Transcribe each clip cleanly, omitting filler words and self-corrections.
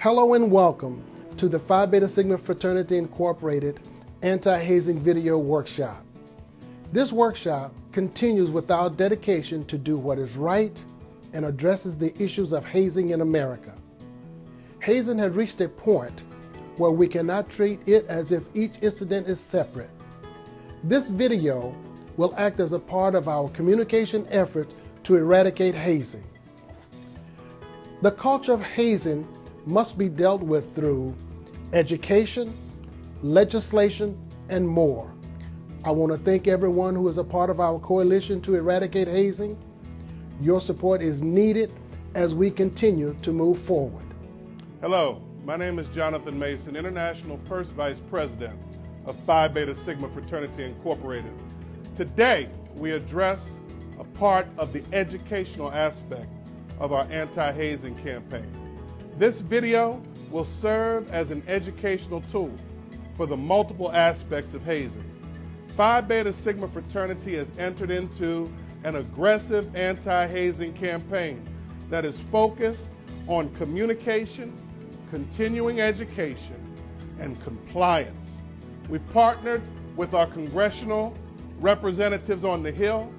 Hello and welcome to the Phi Beta Sigma Fraternity Incorporated Anti-Hazing Video Workshop. This workshop continues with our dedication to do what is right and addresses the issues of hazing in America. Hazing has reached a point where we cannot treat it as if each incident is separate. This video will act as a part of our communication effort to eradicate hazing. The culture of hazing must be dealt with through education, legislation, and more. I want to thank everyone who is a part of our coalition to eradicate hazing. Your support is needed as we continue to move forward. Hello, my name is Jonathan Mason, International First Vice President of Phi Beta Sigma Fraternity Incorporated. Today, we address a part of the educational aspect of our anti-hazing campaign. This video will serve as an educational tool for the multiple aspects of hazing. Phi Beta Sigma Fraternity has entered into an aggressive anti-hazing campaign that is focused on communication, continuing education, and compliance. We've partnered with our congressional representatives on the Hill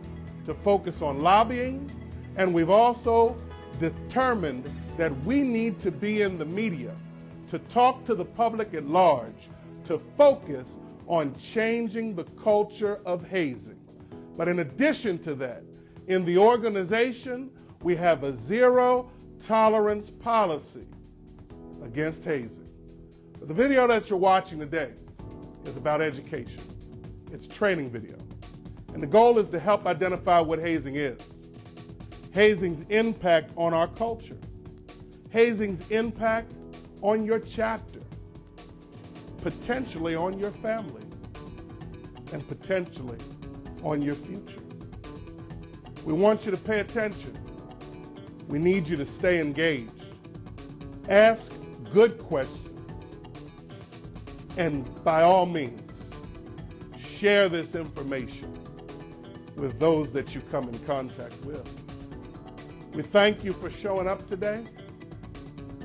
to focus on lobbying, and we've also determined that we need to be in the media to talk to the public at large, to focus on changing the culture of hazing. But in addition to that, in the organization, we have a zero tolerance policy against hazing. But the video that you're watching today is about education. It's training video. And the goal is to help identify what hazing is, hazing's impact on our culture, hazing's impact on your chapter, potentially on your family, and potentially on your future. We want you to pay attention. We need you to stay engaged. Ask good questions. And by all means, share this information with those that you come in contact with. We thank you for showing up today.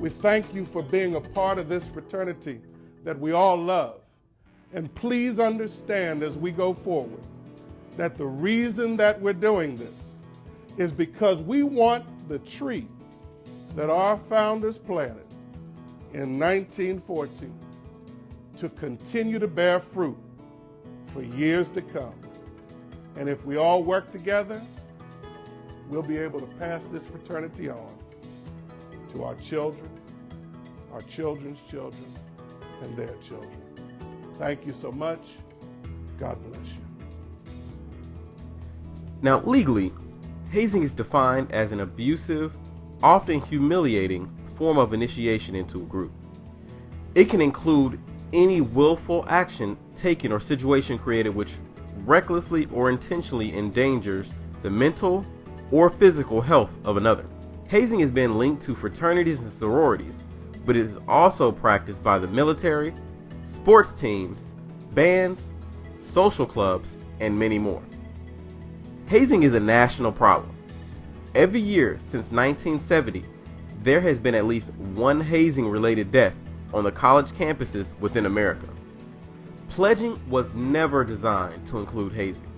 We thank you for being a part of this fraternity that we all love. And please understand as we go forward that the reason that we're doing this is because we want the tree that our founders planted in 1914 to continue to bear fruit for years to come. And if we all work together, we'll be able to pass this fraternity on to our children, our children's children, and their children. Thank you so much. God bless you. Now, legally, hazing is defined as an abusive, often humiliating form of initiation into a group. It can include any willful action taken or situation created which recklessly or intentionally endangers the mental or physical health of another. Hazing has been linked to fraternities and sororities, but it is also practiced by the military, sports teams, bands, social clubs, and many more. Hazing is a national problem. Every year since 1970, there has been at least one hazing-related death on the college campuses within America. Pledging was never designed to include hazing.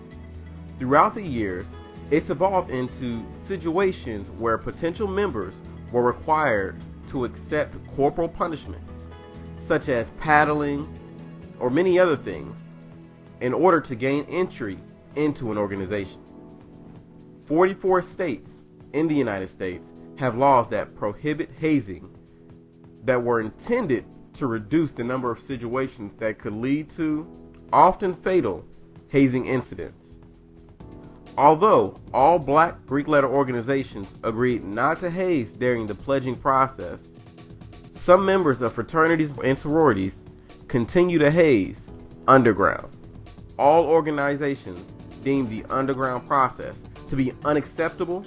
Throughout the years, it's evolved into situations where potential members were required to accept corporal punishment, such as paddling or many other things, in order to gain entry into an organization. 44 states in the United States have laws that prohibit hazing that were intended to reduce the number of situations that could lead to, often fatal, hazing incidents. Although all black Greek letter organizations agreed not to haze during the pledging process, some members of fraternities and sororities continue to haze underground. All organizations deem the underground process to be unacceptable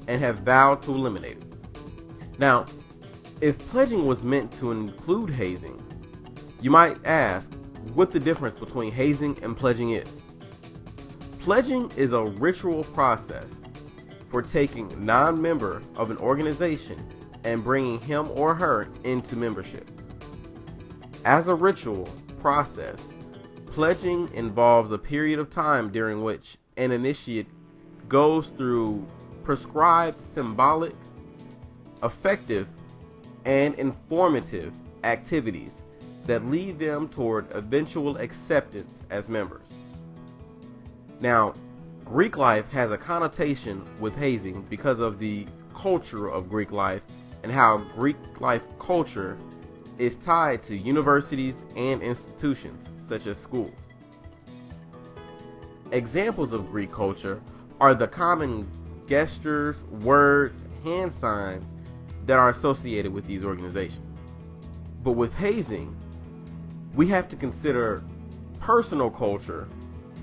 and have vowed to eliminate it. Now, if pledging was meant to include hazing, you might ask what the difference between hazing and pledging is. Pledging is a ritual process for taking a non-member of an organization and bringing him or her into membership. As a ritual process, pledging involves a period of time during which an initiate goes through prescribed symbolic, effective, and informative activities that lead them toward eventual acceptance as members. Now, Greek life has a connotation with hazing because of the culture of Greek life and how Greek life culture is tied to universities and institutions such as schools. Examples of Greek culture are the common gestures, words, hand signs that are associated with these organizations. But with hazing, we have to consider personal culture,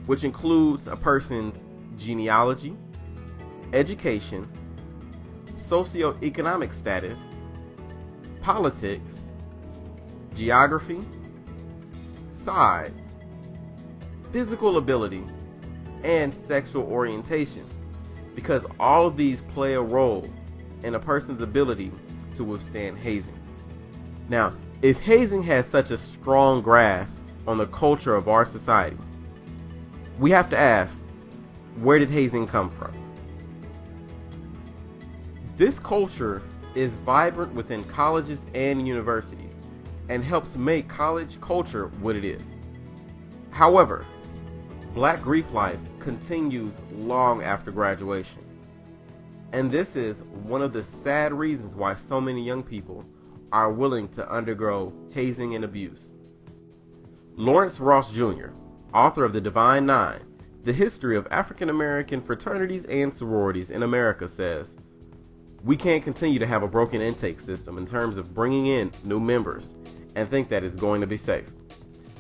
which includes a person's genealogy, education, socioeconomic status, politics, geography, size, physical ability, and sexual orientation, because all of these play a role in a person's ability to withstand hazing. Now, if hazing has such a strong grasp on the culture of our society, we have to ask, where did hazing come from? This culture is vibrant within colleges and universities and helps make college culture what it is. However, Black Greek life continues long after graduation. And this is one of the sad reasons why so many young people are willing to undergo hazing and abuse. Lawrence Ross Jr., author of The Divine Nine, The History of African American Fraternities and Sororities in America, says, "We can't continue to have a broken intake system in terms of bringing in new members and think that it's going to be safe.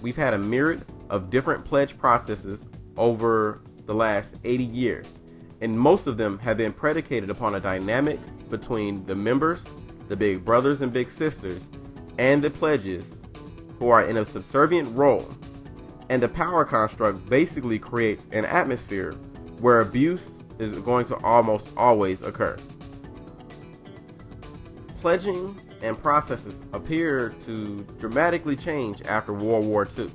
We've had a myriad of different pledge processes over the last 80 years, and most of them have been predicated upon a dynamic between the members, the big brothers and big sisters, and the pledges, who are in a subservient role, and the power construct basically creates an atmosphere where abuse is going to almost always occur." Pledging and processes appear to dramatically change after World War II.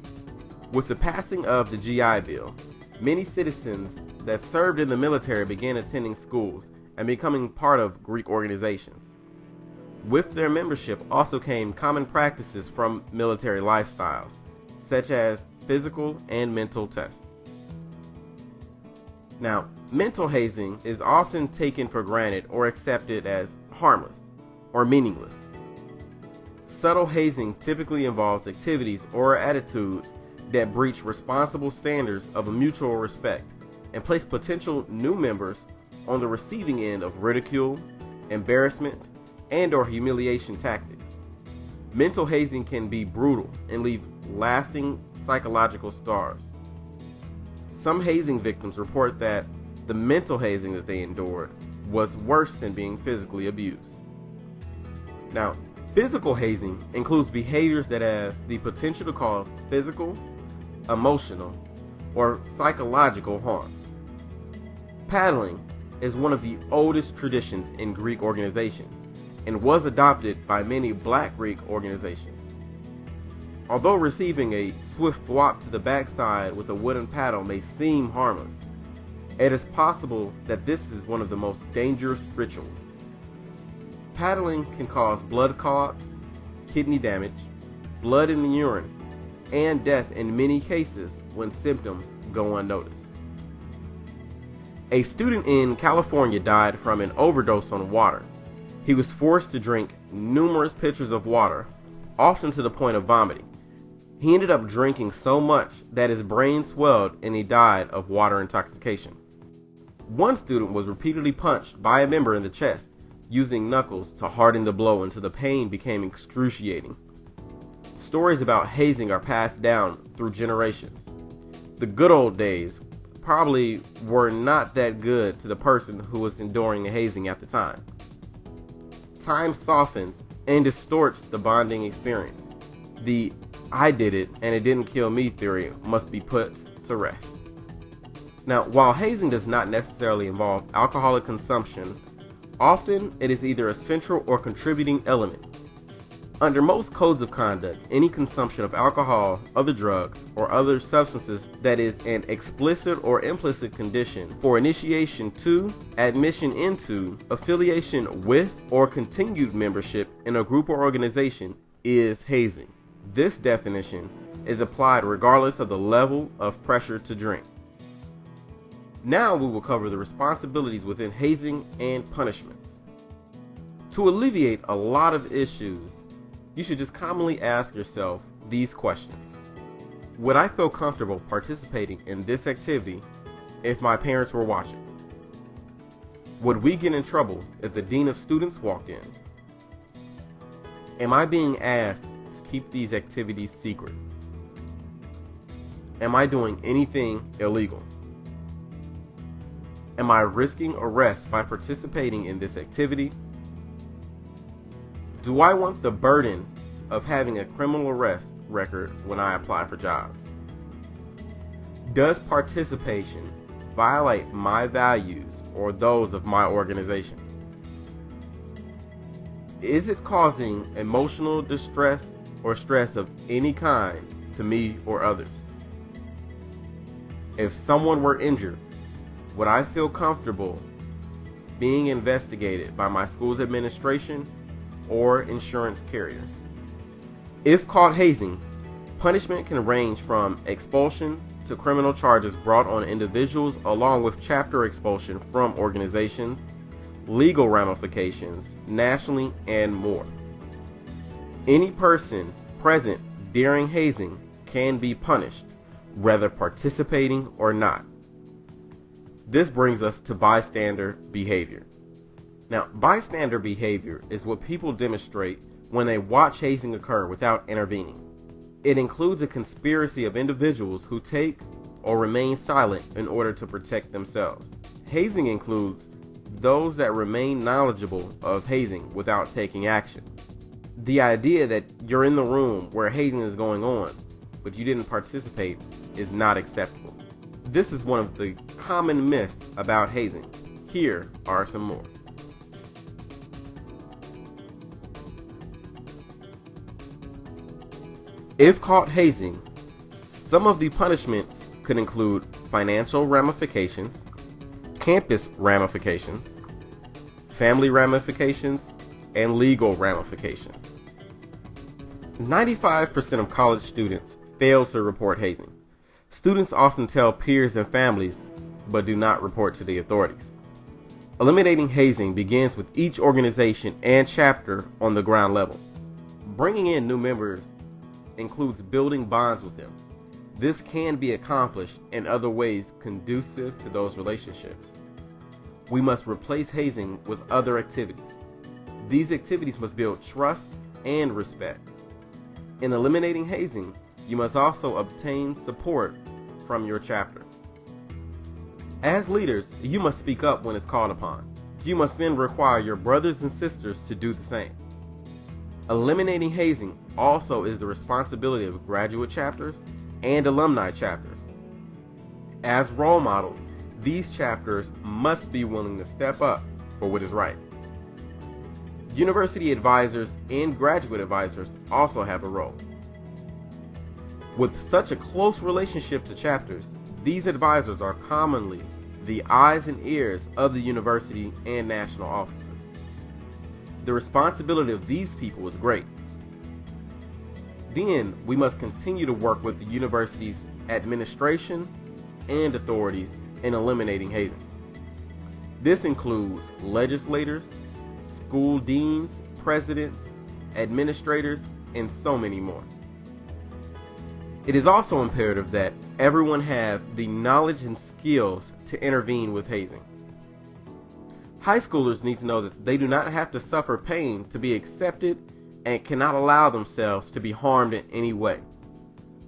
With the passing of the GI Bill, many citizens that served in the military began attending schools and becoming part of Greek organizations. With their membership also came common practices from military lifestyles, such as physical and mental tests. Now, mental hazing is often taken for granted or accepted as harmless or meaningless. Subtle hazing typically involves activities or attitudes that breach responsible standards of mutual respect and place potential new members on the receiving end of ridicule, embarrassment, and/or humiliation tactics. Mental hazing can be brutal and leave lasting psychological scars. Some hazing victims report that the mental hazing that they endured was worse than being physically abused. Now, physical hazing includes behaviors that have the potential to cause physical, emotional, or psychological harm. Paddling is one of the oldest traditions in Greek organizations and was adopted by many Black Greek organizations. Although receiving a swift thwop to the backside with a wooden paddle may seem harmless, it is possible that this is one of the most dangerous rituals. Paddling can cause blood clots, kidney damage, blood in the urine, and death in many cases when symptoms go unnoticed. A student in California died from an overdose on water. He was forced to drink numerous pitchers of water, often to the point of vomiting. He ended up drinking so much that his brain swelled and he died of water intoxication. One student was repeatedly punched by a member in the chest, using knuckles to harden the blow until the pain became excruciating. Stories about hazing are passed down through generations. The good old days probably were not that good to the person who was enduring the hazing at the time. Time softens and distorts the bonding experience. The "I did it and it didn't kill me" theory must be put to rest. Now, while hazing does not necessarily involve alcoholic consumption Often, it is either a central or contributing element. Under most codes of conduct, any consumption of alcohol, other drugs, or other substances that is an explicit or implicit condition for initiation to, admission into, affiliation with, or continued membership in a group or organization is hazing. This definition is applied regardless of the level of pressure to drink. Now we will cover the responsibilities within hazing and punishments. To alleviate a lot of issues, you should just commonly ask yourself these questions. Would I feel comfortable participating in this activity if my parents were watching? Would we get in trouble if the dean of students walked in? Am I being asked to keep these activities secret? Am I doing anything illegal? Am I risking arrest by participating in this activity? Do I want the burden of having a criminal arrest record when I apply for jobs? Does participation violate my values or those of my organization? Is it causing emotional distress or stress of any kind to me or others? If someone were injured, would I feel comfortable being investigated by my school's administration or insurance carrier? If caught hazing, punishment can range from expulsion to criminal charges brought on individuals, along with chapter expulsion from organizations, legal ramifications nationally, and more. Any person present during hazing can be punished, whether participating or not. This brings us to bystander behavior. Now, bystander behavior is what people demonstrate when they watch hazing occur without intervening. It includes a conspiracy of individuals who take or remain silent in order to protect themselves. Hazing includes those that remain knowledgeable of hazing without taking action. The idea that you're in the room where hazing is going on, but you didn't participate, is not acceptable. This is one of the common myths about hazing. Here are some more. If caught hazing, some of the punishments could include financial ramifications, campus ramifications, family ramifications, and legal ramifications. 95% of college students fail to report hazing. Students often tell peers and families, but do not report to the authorities. Eliminating hazing begins with each organization and chapter on the ground level. Bringing in new members includes building bonds with them. This can be accomplished in other ways conducive to those relationships. We must replace hazing with other activities. These activities must build trust and respect. In eliminating hazing, you must also obtain support from your chapter. As leaders, you must speak up when it's called upon. You must then require your brothers and sisters to do the same. Eliminating hazing also is the responsibility of graduate chapters and alumni chapters. As role models, these chapters must be willing to step up for what is right. University advisors and graduate advisors also have a role. With such a close relationship to chapters, these advisors are commonly the eyes and ears of the university and national offices. The responsibility of these people is great. Then we must continue to work with the university's administration and authorities in eliminating hazing. This includes legislators, school deans, presidents, administrators, and so many more. It is also imperative that everyone have the knowledge and skills to intervene with hazing. High schoolers need to know that they do not have to suffer pain to be accepted and cannot allow themselves to be harmed in any way.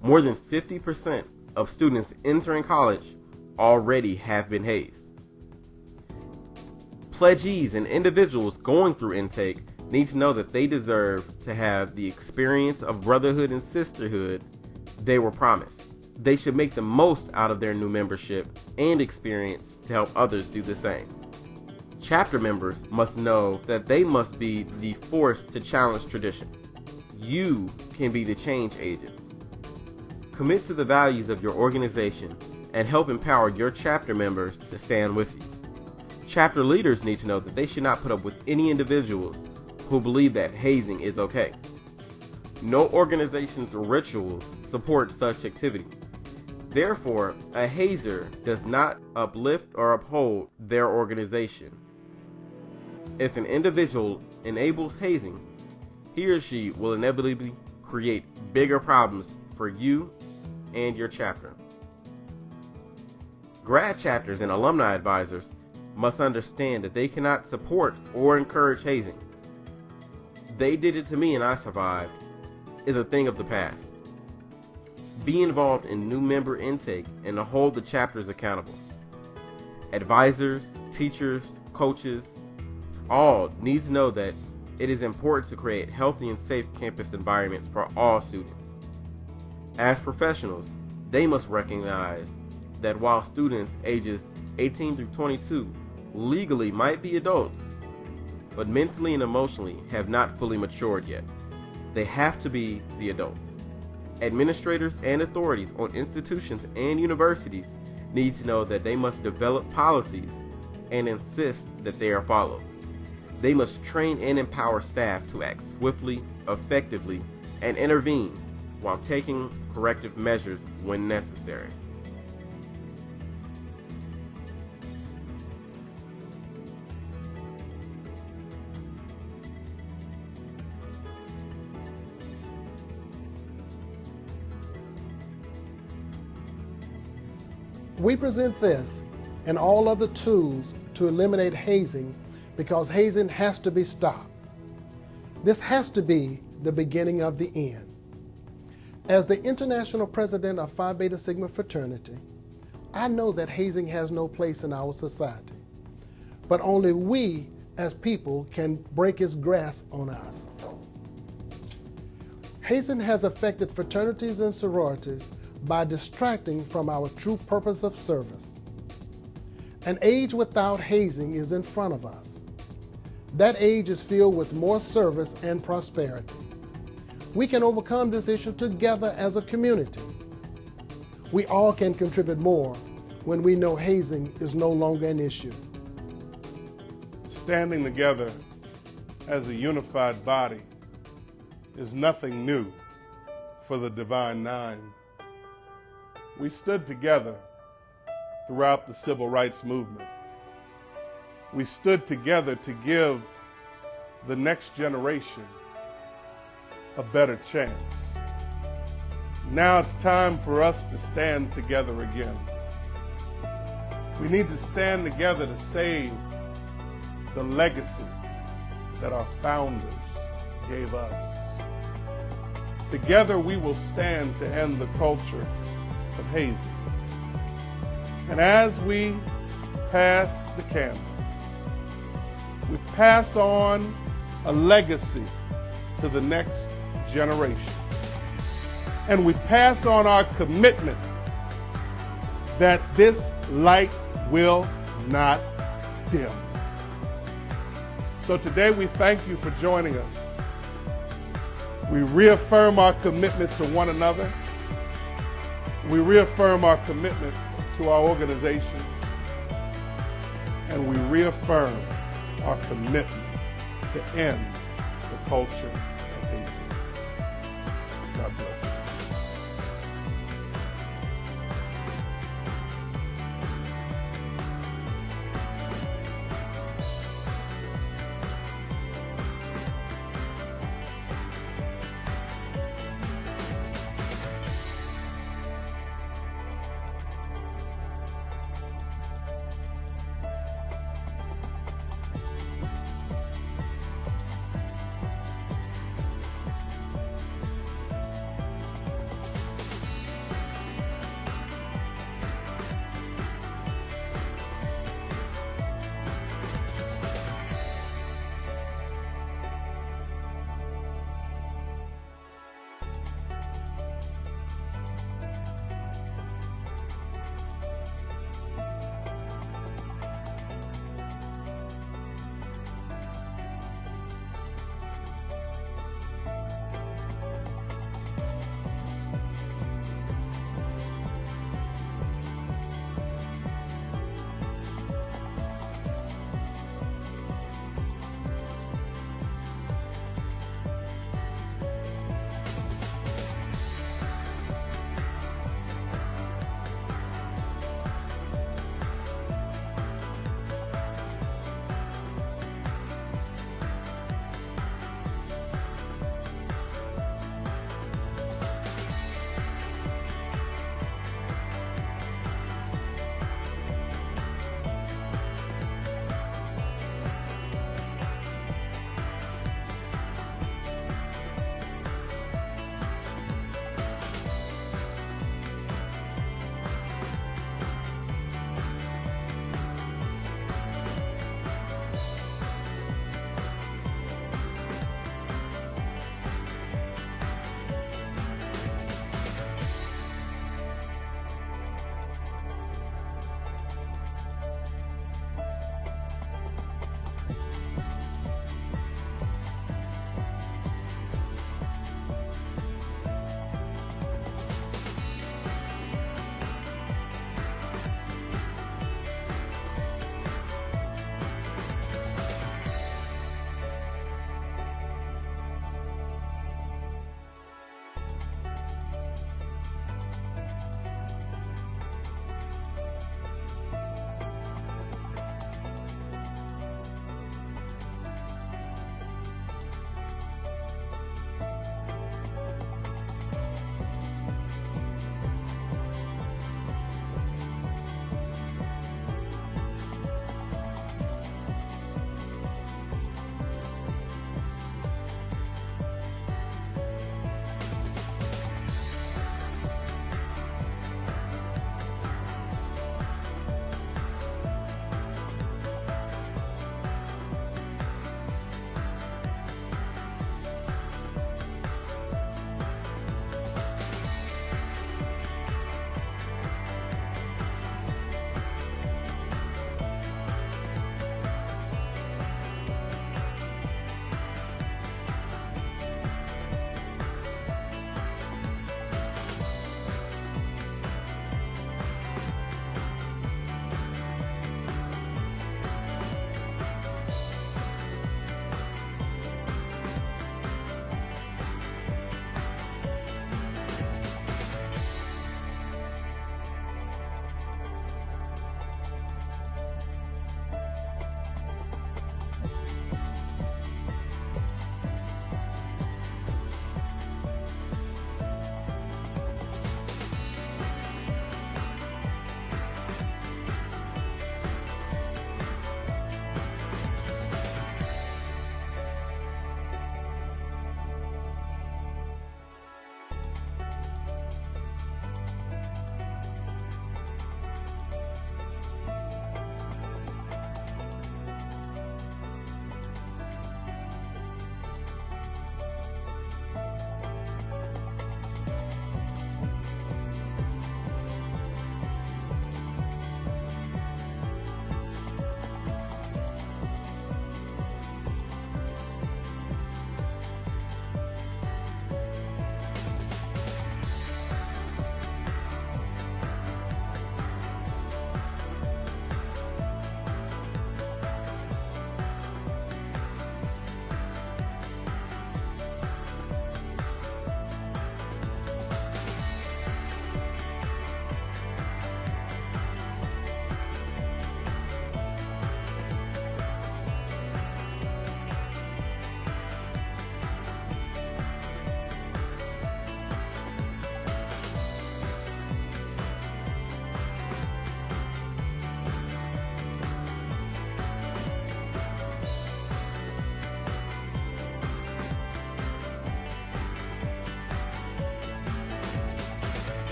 More than 50% of students entering college already have been hazed. Pledgees and individuals going through intake need to know that they deserve to have the experience of brotherhood and sisterhood they were promised. They should make the most out of their new membership and experience to help others do the same. Chapter members must know that they must be the force to challenge tradition. You can be the change agents. Commit to the values of your organization and help empower your chapter members to stand with you. Chapter leaders need to know that they should not put up with any individuals who believe that hazing is okay. No organization's rituals support such activity. Therefore, a hazer does not uplift or uphold their organization. If an individual enables hazing, he or she will inevitably create bigger problems for you and your chapter. Grad chapters and alumni advisors must understand that they cannot support or encourage hazing. "They did it to me and I survived" is a thing of the past. Be involved in new member intake and to hold the chapters accountable. Advisors, teachers, coaches, all need to know that it is important to create healthy and safe campus environments for all students. As professionals, they must recognize that while students ages 18 through 22 legally might be adults, but mentally and emotionally have not fully matured yet, they have to be the adults. Administrators and authorities on institutions and universities need to know that they must develop policies and insist that they are followed. They must train and empower staff to act swiftly, effectively, and intervene while taking corrective measures when necessary. We present this and all other tools to eliminate hazing because hazing has to be stopped. This has to be the beginning of the end. As the international president of Phi Beta Sigma Fraternity, I know that hazing has no place in our society, but only we as people can break its grasp on us. Hazing has affected fraternities and sororities by distracting from our true purpose of service. An age without hazing is in front of us. That age is filled with more service and prosperity. We can overcome this issue together as a community. We all can contribute more when we know hazing is no longer an issue. Standing together as a unified body is nothing new for the Divine Nine. We stood together throughout the civil rights movement. We stood together to give the next generation a better chance. Now it's time for us to stand together again. We need to stand together to save the legacy that our founders gave us. Together we will stand to end the culture of hazing. And as we pass the candle, we pass on a legacy to the next generation. And we pass on our commitment that this light will not dim. So today we thank you for joining us. We reaffirm our commitment to one another. We reaffirm our commitment to our organization. And we reaffirm our commitment to end the culture